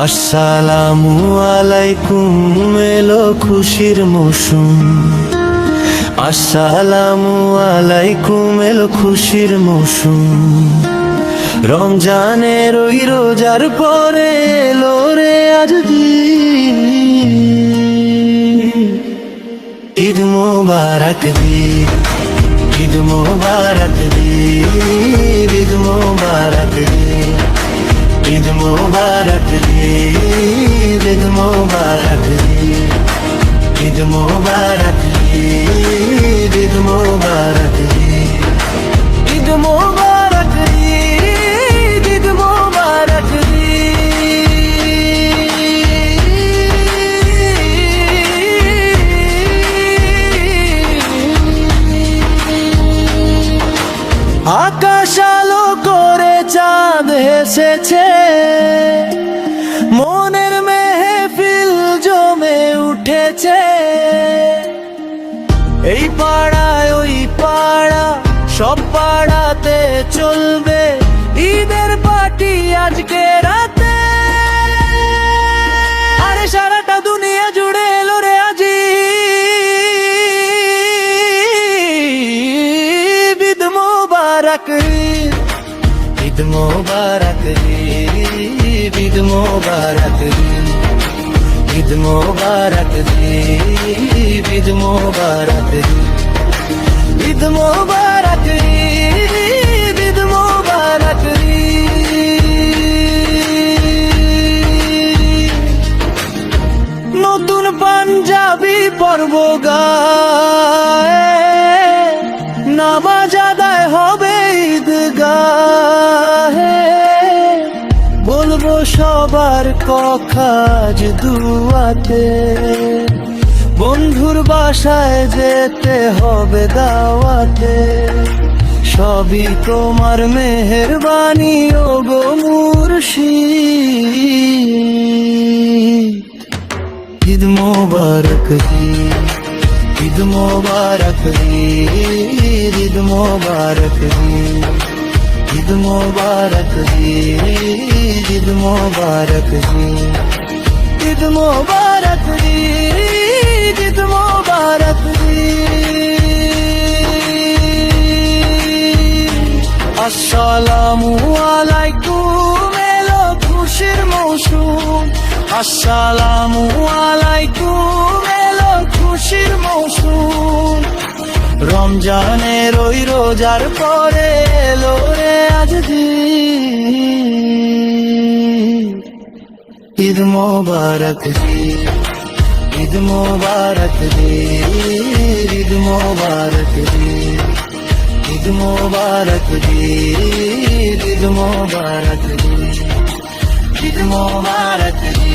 আসসালামু আলাইকুম, এলো খুশির মৌসুম। আসসালামু আলাইকুম, এলো খুশির মৌসুম। রমজানের ওই রোজার পরে এলো রে আজ দিন। ঈদ মোবারক দিন, ঈদ মোবারক দিন, ঈদ মোবারক দিন, ঈদ মোবারক দিন, ঈদ মোবারক দিন, ঈদ মোবারক দিন, ঈদ মোবারক দিন, ঈদ মোবারক দিন, ঈদ মোবারক দিন। আকাশ আলো করে চাঁদ এসেছে, মনের মেহফিল জমে উঠেছে। এই পাড়ায় ওই পাড়া, সব পাড়াতে চলবে ঈদের পার্টি আজকে রাতে। আরে সারাটা দুনিয়া জুড়ে এলো রে আজি ঈদ মোবারক, ঈদ মোবারক, ঈদ মোবারক, ঈদ মোবারক, ঈদ মোবারক, ঈদ মোবারক, ঈদ মোবারক। নতুন পাঞ্জাবি পরব গায়ে, নামাজ আদায় হবে ঈদগাহে। বলবো সবার কথা আজ দুয়াতে, বন্ধুর বাসায় যেতে হবে দাওয়াতে। সবই তোমার মেহেরবানি ও গো মুর্শিদ। ঈদ মোবারক দিন, ঈদ মোবারক দিন, ঈদ মোবারক দিন, ঈদ মোবারক দিন, ঈদ মোবারক দিন, ঈদ মোবারক দিন, ঈদ মোবারক দিন। আসসালামু আলাইকুম, এলো খুশির মৌসুম। আসসালামু আলাইকুম, এলো খুশির মৌসুম। রমজানের ওই রোজার পরে এলো রে আজ দিন। ঈদ মোবারক দিন, ঈদ মোবারক দিন, ঈদ মোবারক দিন, ঈদ মোবারক দিন, ঈদ মোবারক দিন, ঈদ মোবারক দিন।